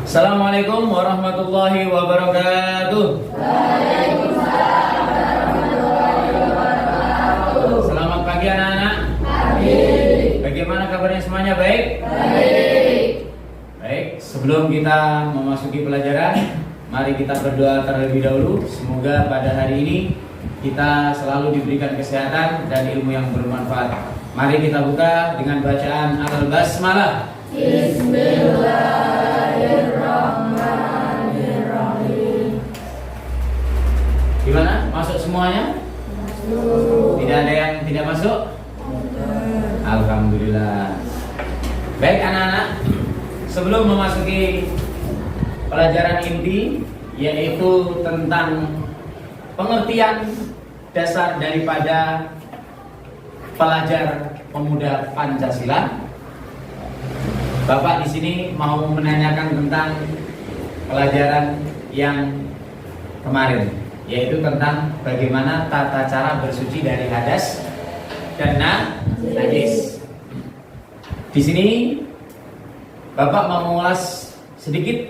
Assalamualaikum warahmatullahi wabarakatuh. Waalaikumsalam warahmatullahi wabarakatuh. Selamat pagi anak-anak. Pagi. Bagaimana kabarnya semuanya? Baik? Baik. Baik, sebelum kita memasuki pelajaran, mari kita berdoa terlebih dahulu. Semoga pada hari ini kita selalu diberikan kesehatan dan ilmu yang bermanfaat. Mari kita buka dengan bacaan Al-Basmalah. Bismillahirrahmanirrahim. Gimana? Masuk semuanya? Tidak ada yang tidak masuk? Alhamdulillah. Baik anak-anak, sebelum memasuki pelajaran inti, yaitu tentang pengertian dasar daripada pelajar pemuda Pancasila, Bapak di sini mau menanyakan tentang pelajaran yang kemarin, yaitu tentang bagaimana tata cara bersuci dari hadas dan najis. Di sini Bapak mau mengulas sedikit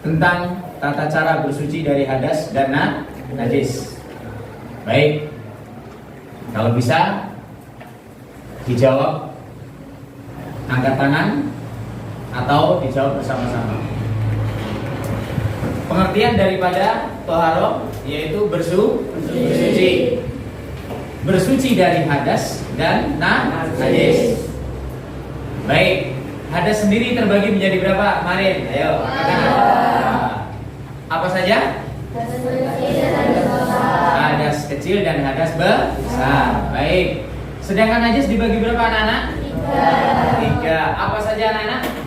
tentang tata cara bersuci dari hadas dan najis. Baik, kalau bisa dijawab angkat tangan atau dijawab bersama-sama. Pengertian daripada toharoh yaitu bersuci. Bersuci dari hadas dan najis. Baik, hadas sendiri terbagi menjadi berapa kemarin? Ayo, katakan. Apa saja? Hadas kecil dan hadas besar. Baik. Sedangkan najis dibagi berapa anak-anak? Tiga. Apa saja anak-anak?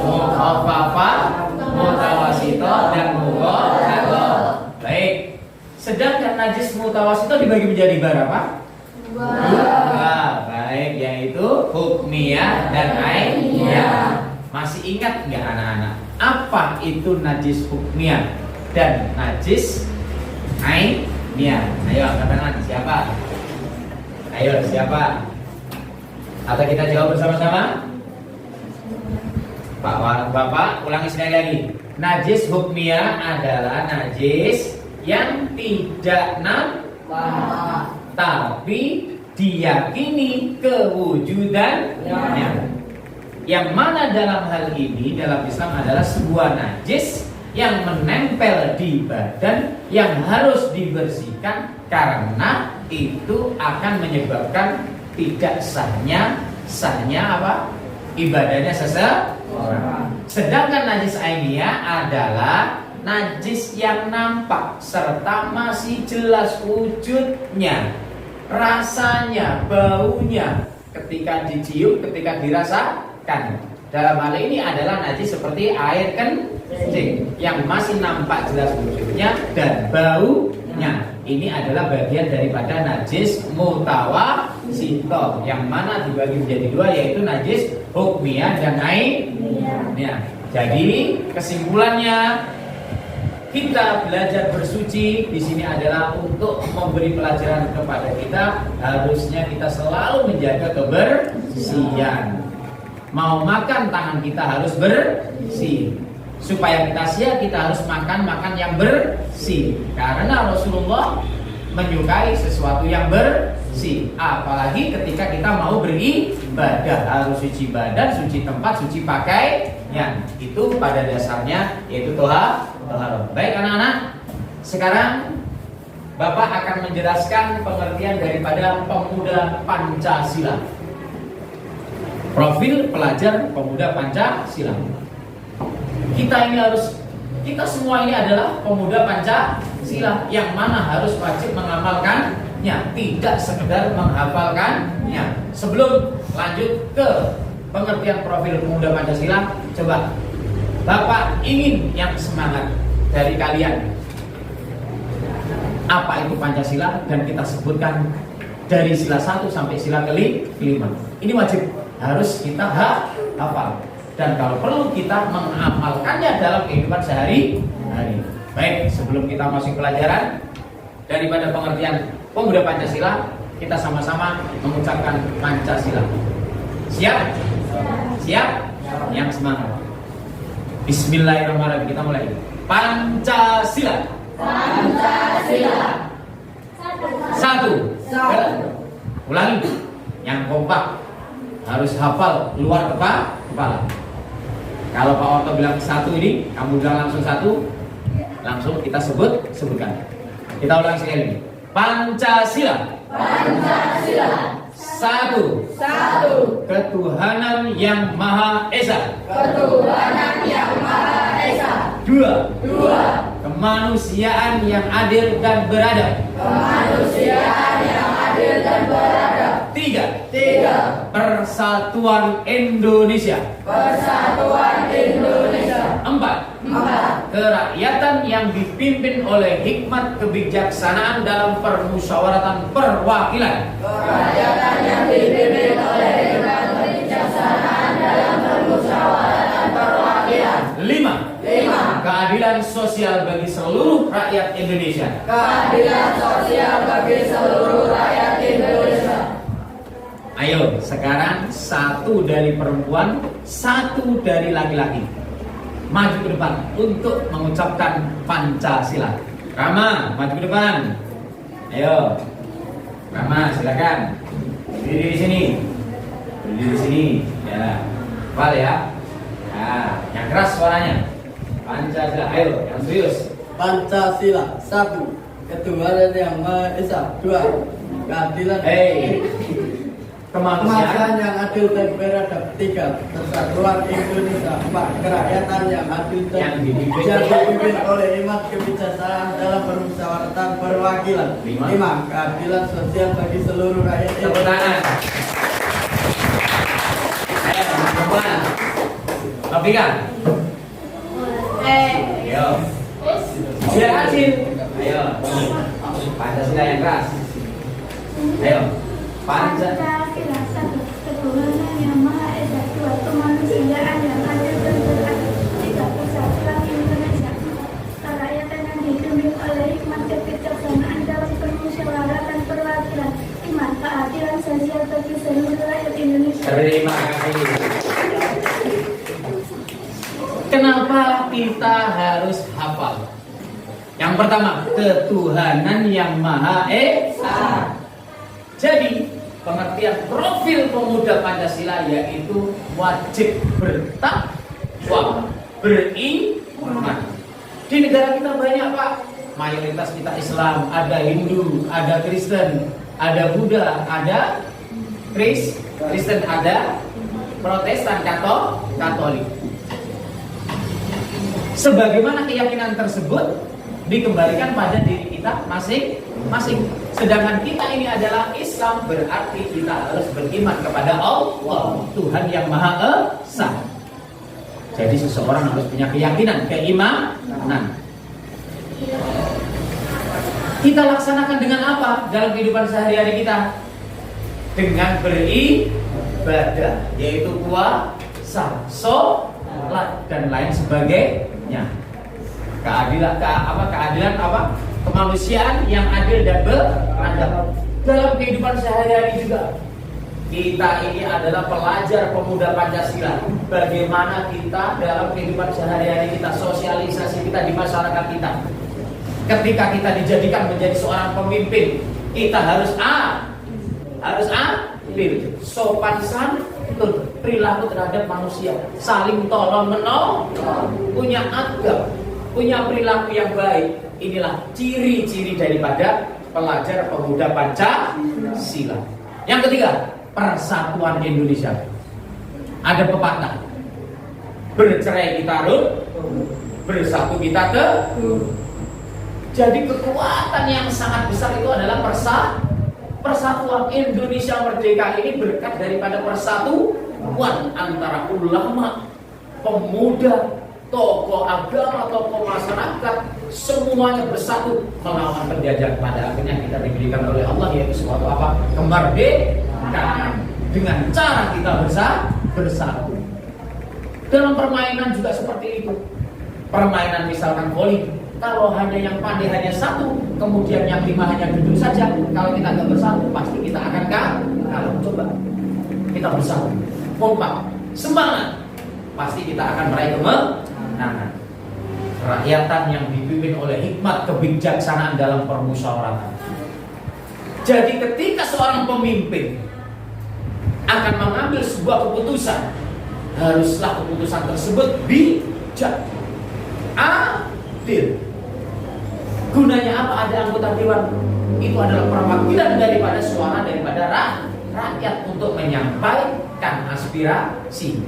Mukhafafah, mutawasito, dan mughalladhah. Baik. Sedangkan najis mutawasito dibagi menjadi berapa? Dua. Baik, yaitu hukmiyah dan ainiyah. Masih ingat nggak anak-anak? Apa itu najis hukmiyah dan najis ainiyah? Ayo katakan siapa? Ayo siapa? Atau kita jawab bersama-sama? Bapak ulangi sekali lagi. Najis hukmiyah adalah najis yang tidak nampak tapi diyakini kewujudannya. Yang mana dalam hal ini dalam Islam adalah sebuah najis yang menempel di badan yang harus dibersihkan karena itu akan menyebabkan tidak sahnya apa? Ibadahnya seseorang. Sedangkan najis ainiyah adalah najis yang nampak serta masih jelas wujudnya, rasanya, baunya ketika dicium, ketika dirasakan. Dalam hal ini adalah najis seperti air kencing yang masih nampak jelas wujudnya dan baunya. Ini adalah bagian daripada najis mutawasito yang mana dibagi menjadi dua, yaitu najis hukmiyah dan ainiyah. Jadi kesimpulannya, kita belajar bersuci di sini adalah untuk memberi pelajaran kepada kita, harusnya kita selalu menjaga kebersihan. Mau makan, tangan kita harus bersih. Supaya kita sihat, kita harus makan yang bersih. Karena Rasulullah menyukai sesuatu yang bersih. Apalagi ketika kita mau beribadah, harus suci badan, suci tempat, suci pakaian. Itu pada dasarnya yaitu toharoh. Baik anak-anak, sekarang Bapak akan menjelaskan pengertian daripada pemuda Pancasila. Profil pelajar pemuda Pancasila. Kita semua ini adalah pemuda Pancasila yang mana harus wajib mengamalkannya, tidak sekedar menghafalkannya. Sebelum lanjut ke pengertian profil pemuda Pancasila, coba Bapak ingin yang semangat dari kalian. Apa itu Pancasila? Dan kita sebutkan dari sila 1 sampai sila kelima. Ini wajib, harus kita hafal. Dan kalau perlu kita mengamalkannya dalam kehidupan sehari-hari. Baik, sebelum kita masuk pelajaran daripada pengertian pemuda Pancasila, kita sama-sama mengucapkan Pancasila. Siap? Siap? Yang semangat. Bismillahirrahmanirrahim. Kita mulai. Pancasila. Pancasila. Satu. Satu. Ulangi. Yang kompak harus hafal luar kepala. Kalau Pak Orto bilang satu ini, kamu bilang langsung satu, langsung kita sebutkan. Kita ulangi sekali. Pancasila. Pancasila. Satu. Satu. Ketuhanan yang Maha Esa. Ketuhanan yang Maha Esa. Dua. Dua. Kemanusiaan yang adil dan beradab. Kemanusiaan yang adil dan beradab. Tiga. Tiga. Persatuan Indonesia. Persatuan Indonesia. Empat. Empat. Kerakyatan yang dipimpin oleh hikmat kebijaksanaan dalam permusyawaratan perwakilan. Kerakyatan yang dipimpin oleh hikmat kebijaksanaan dalam permusyawaratan perwakilan. Lima. Lima. Keadilan sosial bagi seluruh rakyat Indonesia. Keadilan sosial bagi seluruh rakyat Indonesia. Ayo, sekarang satu dari perempuan, satu dari laki-laki maju ke depan untuk mengucapkan Pancasila. Rama, maju ke depan. Ayo, Rama, silakan. Berdiri di sini. Berdiri di sini. Ya, hafal ya. Nah, yang keras suaranya. Pancasila. Ayo, yang serius. Pancasila. Satu. Ketuhanan yang Maha Esa. Dua. Keadilan. Kemanusiaan yang adil dan beradab. Tiga. Persatuan Indonesia. Empat. Kerakyatan yang adil dan dipimpin oleh hikmat kebijaksanaan dalam permusyawaratan perwakilan. Lima. Keadilan sosial bagi seluruh rakyat Tepuk tangan. Ayo, perempuan. Topika. Ayo. Biar asin. Ayo. Pancasila yang keras. Ayo. Pancasila. Satu. Ketuhanan yang Maha Esa. Dua. Kemanusiaan yang adil dan beradab. Tiga. Persatuan Indonesia. Empat. Kerakyatan yang dipimpin oleh hikmat kebijaksanaan dalam permusyawaratan perwakilan. Lima. Keadilan sosial bagi seluruh rakyat Indonesia. Terima kasih. Kenapa kita harus hafal? Yang pertama, ketuhanan yang Maha Esa. Jadi, pengertian profil pemuda Pancasila yaitu wajib bertakwa, beriman. Di negara kita banyak, Pak. Mayoritas kita Islam, ada Hindu, ada Kristen, ada Buddha, ada Kristen, ada Protestan, Katolik. Sebagaimana keyakinan tersebut dikembalikan pada diri kita masing-masing. Sedangkan kita ini adalah Islam, berarti kita harus beriman kepada Allah, Tuhan yang Maha Esa. Jadi seseorang harus punya keyakinan, keimanan. Kita laksanakan dengan apa dalam kehidupan sehari-hari kita? Dengan beribadah, yaitu puasa, sholat dan lain sebagainya. Keadilan kemanusiaan yang adil dan beradab. Dalam kehidupan sehari-hari juga kita ini adalah pelajar pemuda Pancasila. Bagaimana kita dalam kehidupan sehari-hari kita, sosialisasi kita di masyarakat kita. Ketika kita dijadikan menjadi seorang pemimpin, kita harus adil, sopan santun, perilaku terhadap manusia, saling tolong menolong, punya adab, punya perilaku yang baik. Inilah ciri-ciri daripada pelajar pemuda Pancasila. Yang ketiga, persatuan Indonesia. Ada pepatah, bercerai kita bersatu kita teguh. Jadi kekuatan yang sangat besar itu adalah persatuan. Indonesia merdeka ini berkat daripada persatuan antara ulama, pemuda, tokoh agama, tokoh masyarakat, semuanya bersatu melawan penjajah. Pada akhirnya kita diberikan oleh Allah yaitu suatu kemerdekaan dengan cara kita bersatu. Dalam permainan juga seperti itu. Permainan misalkan voli, kalau hanya yang pandai hanya satu, kemudian yang lima hanya duduk saja, kalau kita nggak bersatu pasti kita akan kalah. Coba kita bersatu, kompak, semangat, pasti kita akan meraih Kerakyatan yang dipimpin oleh hikmat kebijaksanaan dalam permusyawaratan. Jadi ketika seorang pemimpin akan mengambil sebuah keputusan, haruslah keputusan tersebut bijak, adil. Gunanya apa ada anggota dewan? Itu adalah perwakilan daripada suara daripada rakyat untuk menyampaikan aspirasi.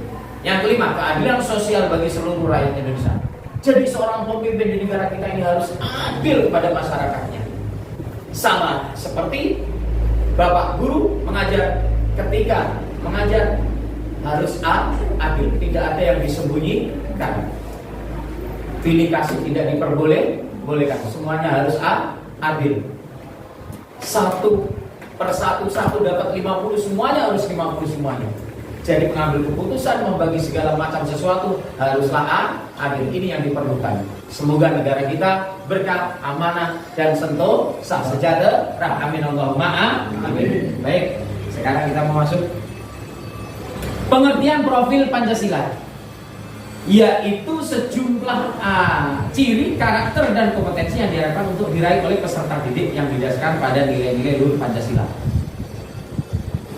Yang kelima, keadilan sosial bagi seluruh rakyat Indonesia. Jadi seorang pemimpin di negara kita ini harus adil kepada masyarakatnya. Sama seperti bapak guru mengajar, ketika mengajar harus adil, tidak ada yang disembunyikan. Pilih kasih tidak diperbolehkan, semuanya harus adil. Satu dapat 50, semuanya harus 50 semuanya. Jadi mengambil keputusan, membagi segala macam sesuatu haruslah adil. Ini yang diperlukan. Semoga negara kita berkah, amanah, dan sentosa, sejahtera. Amin Allahumma amin. Baik, sekarang kita mau masuk pengertian profil Pancasila, yaitu sejumlah ciri, karakter, dan kompetensi yang diharapkan untuk diraih oleh peserta didik yang didasarkan pada nilai-nilai luhur Pancasila.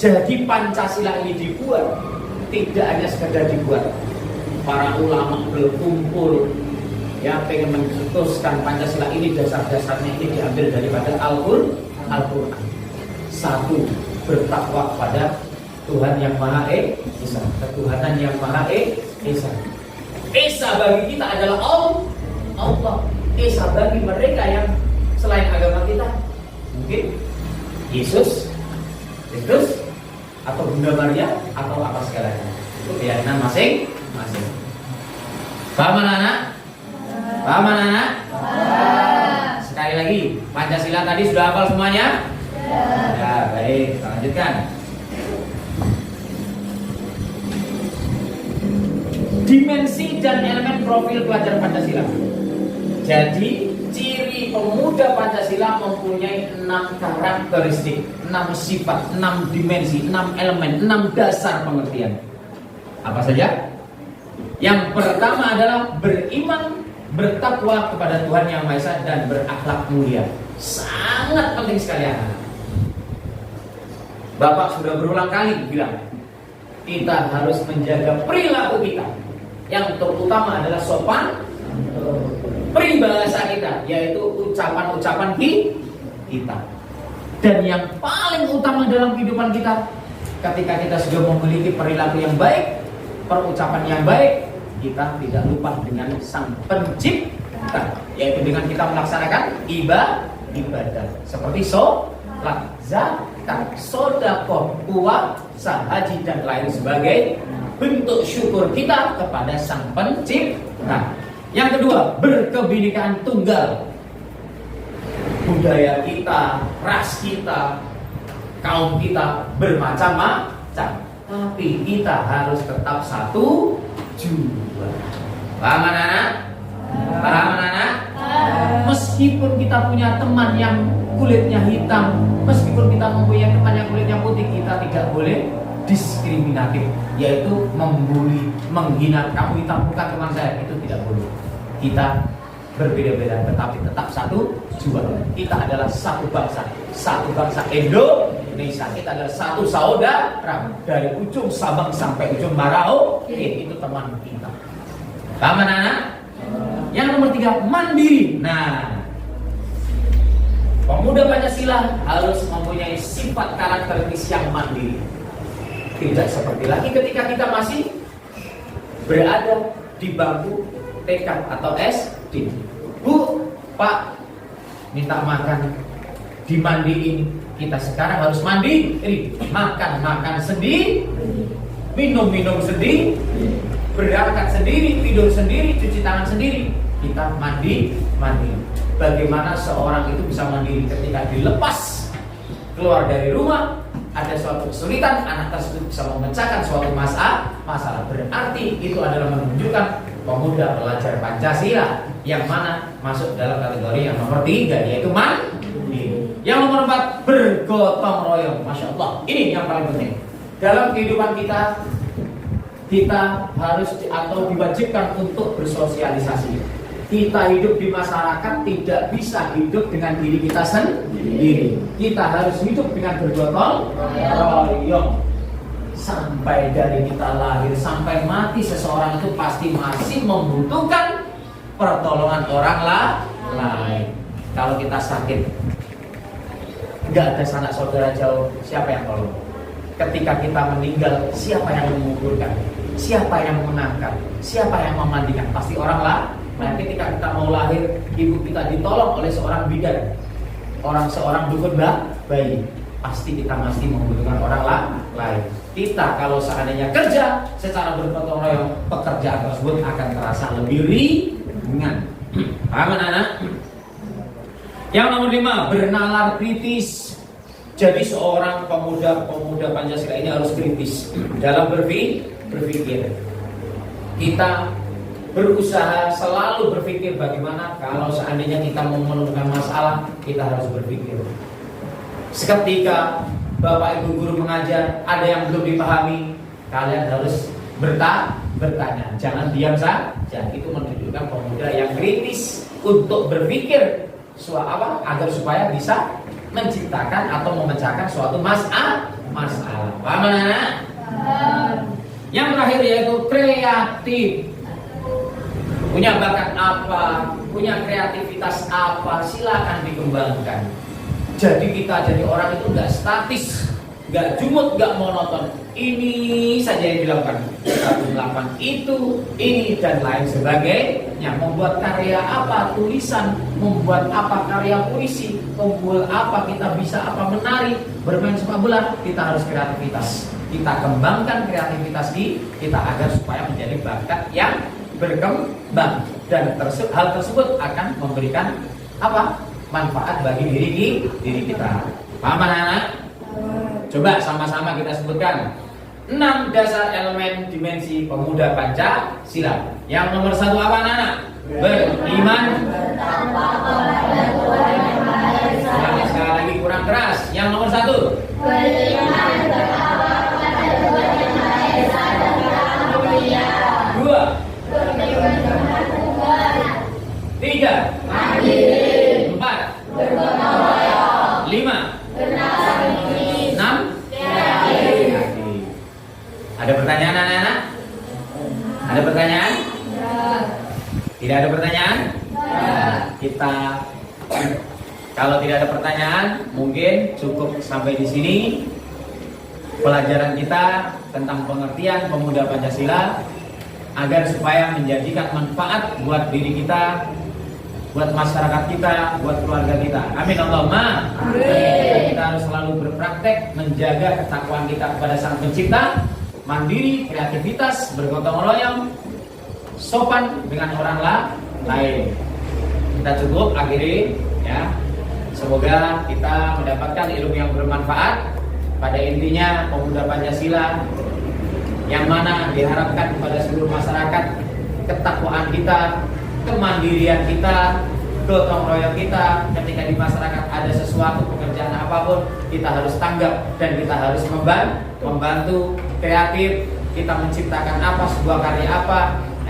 Jadi Pancasila ini dibuat tidak hanya sekedar dibuat. Para ulama berkumpul yang pengen mencetuskan Pancasila ini, dasar-dasarnya ini diambil daripada Al-Quran. Satu, bertakwa kepada Tuhan yang Maha Esa, ketuhanan yang Maha Esa. Esa bagi kita adalah Allah. Esa bagi mereka yang selain agama kita mungkin Yesus, Kristus, atau Bunda Maria, atau apa segalanya. Itu keyakinan masing-masing. Paham anak-anak? Paham anak-anak? Sekali lagi, Pancasila tadi sudah hafal semuanya? Ya, baik, kita lanjutkan. Dimensi dan elemen profil pelajar Pancasila. Jadi ciri pemuda Pancasila mempunyai 6 karakteristik, 6 sifat, 6 dimensi, 6 elemen, 6 dasar pengertian. Apa saja? Yang pertama adalah beriman, bertakwa kepada Tuhan Yang Maha Esa, dan berakhlak mulia. Sangat penting sekali anak. Bapak sudah berulang kali bilang, kita harus menjaga perilaku kita. Yang terutama adalah sopan peribahasa kita, yaitu ucapan-ucapan kita. Dan yang paling utama dalam kehidupan kita, ketika kita sudah memiliki perilaku yang baik, perucapan yang baik, kita tidak lupa dengan Sang Pencipta, yaitu dengan kita melaksanakan ibadah seperti sholat, zakat, sedekah, puasa, haji, dan lain sebagainya. Bentuk syukur kita kepada Sang Pencipta. Yang kedua, berkebinekaan tunggal. Budaya kita, ras kita, kaum kita bermacam-macam, tapi kita harus tetap satu jua. Paham anak-anak? Paham anak-anak? Meskipun kita punya teman yang kulitnya hitam, meskipun kita mempunyai teman yang kulitnya putih, kita tidak boleh diskriminatif, yaitu membuli, menghina. Kamu hitam, bukan teman saya, itu tidak boleh. Kita berbeda-beda, tetapi tetap satu jua. Kita adalah satu bangsa Indonesia. Kita adalah satu saudara, dari ujung Sabang sampai ujung Merauke. Itu teman kita. Paham anak-anak? Yang nomor 3, mandiri. Nah, pemuda Pancasila harus mempunyai sifat karakteristik yang mandiri. Tidak seperti lagi ketika kita masih berada di bangku TK atau SD. Bu, Pak, minta makan, dimandiin. Kita sekarang harus mandiri, makan sendiri, minum sendiri, berangkat sendiri, tidur sendiri, cuci tangan sendiri. Kita mandi. Bagaimana seorang itu bisa mandiri ketika dilepas keluar dari rumah? Ada suatu kesulitan, anak tersebut bisa memecahkan suatu masalah. Berarti itu adalah menunjukkan pemuda pelajar Pancasila, yang mana masuk dalam kategori yang nomor 3, yaitu mandiri. Yang nomor 4, bergotong royong. Masya Allah, ini yang paling penting dalam kehidupan kita. kita harus atau diwajibkan untuk bersosialisasi. Kita hidup di masyarakat tidak bisa hidup dengan diri kita sendiri. Kita harus hidup dengan bergotong royong. Sampai dari kita lahir sampai mati, seseorang itu pasti masih membutuhkan pertolongan orang lain. Kalau kita sakit, nggak ada sanak saudara jauh, siapa yang tolong? Ketika kita meninggal, siapa yang menguburkan? Siapa yang mengangkat? Siapa yang memandikan? Pasti orang lain. Nah, ketika kita mau lahir, ibu kita ditolong oleh seorang bidan, seorang dukun bayi, pasti kita masih membutuhkan orang lain. Kita kalau seandainya kerja secara bergotong royong, pekerjaan tersebut akan terasa lebih ringan. Paham anak? Yang nomor 5, bernalar kritis. Jadi seorang pemuda Pancasila ini harus kritis dalam berpikir. Kita berusaha selalu berpikir bagaimana kalau seandainya kita mau menemukan masalah, kita harus berpikir. Seketika Bapak Ibu guru mengajar, ada yang belum dipahami, kalian harus bertanya. Jangan diam saja. Itu menunjukkan pemuda yang kritis untuk berpikir agar supaya bisa menciptakan atau memecahkan suatu masalah. Paham anak? Yang terakhir yaitu kreatif. Punya bakat apa, punya kreativitas apa, silakan dikembangkan. Jadi kita jadi orang itu nggak statis, nggak jumut, nggak monoton. Ini saja yang dilakukan, melakukan itu, ini dan lain sebagainya. Membuat karya apa, tulisan, membuat apa karya puisi, membuat apa kita bisa apa menari, bermain sepak bola. Kita harus kreativitas. Kita kembangkan kreativitas kita agar supaya menjadi bakat yang berkembang, dan hal tersebut akan memberikan manfaat bagi diri kita. Paham anak-anak? Coba sama-sama kita sebutkan 6 dasar elemen dimensi pemuda Pancasila. Yang nomor 1 apa anak-anak? Beriman. Sekali lagi kurang keras. Yang nomor 1 Beriman bertawakal pada Tuhan Yang Maha Esa dan dalam mulia. 2 3 Mandiri. 4 Bergotong royong. 5 Bernalar kritis. 6 Kreatif. Ada pertanyaan anak-anak? Ada pertanyaan? Tidak ada pertanyaan? Kita kalau tidak ada pertanyaan, mungkin cukup sampai di sini pelajaran kita tentang pengertian pemuda Pancasila, agar supaya menjadikan manfaat buat diri kita, buat masyarakat kita, buat keluarga kita. Amin Allahumma. Amin. Kita harus selalu berpraktek menjaga ketakwaan kita kepada Sang Pencipta, mandiri, kreativitas, bergotong royong, sopan dengan orang lain. Kita cukup akhiri ya. Semoga kita mendapatkan ilmu yang bermanfaat. Pada intinya pemuda Pancasila yang mana diharapkan kepada seluruh masyarakat, ketakwaan kita, kemandirian kita, gotong royong kita. Ketika di masyarakat ada sesuatu pekerjaan apapun, kita harus tanggap dan kita harus membantu kreatif. Kita menciptakan sebuah karya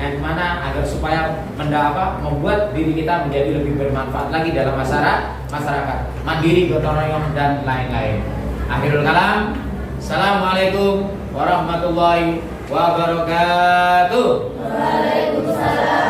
yang mana agar supaya membuat diri kita menjadi lebih bermanfaat lagi dalam masyarakat, mandiri, gotong royong dan lain-lain. Akhirul kalam. Assalamualaikum warahmatullahi wabarakatuh. Waalaikumsalam.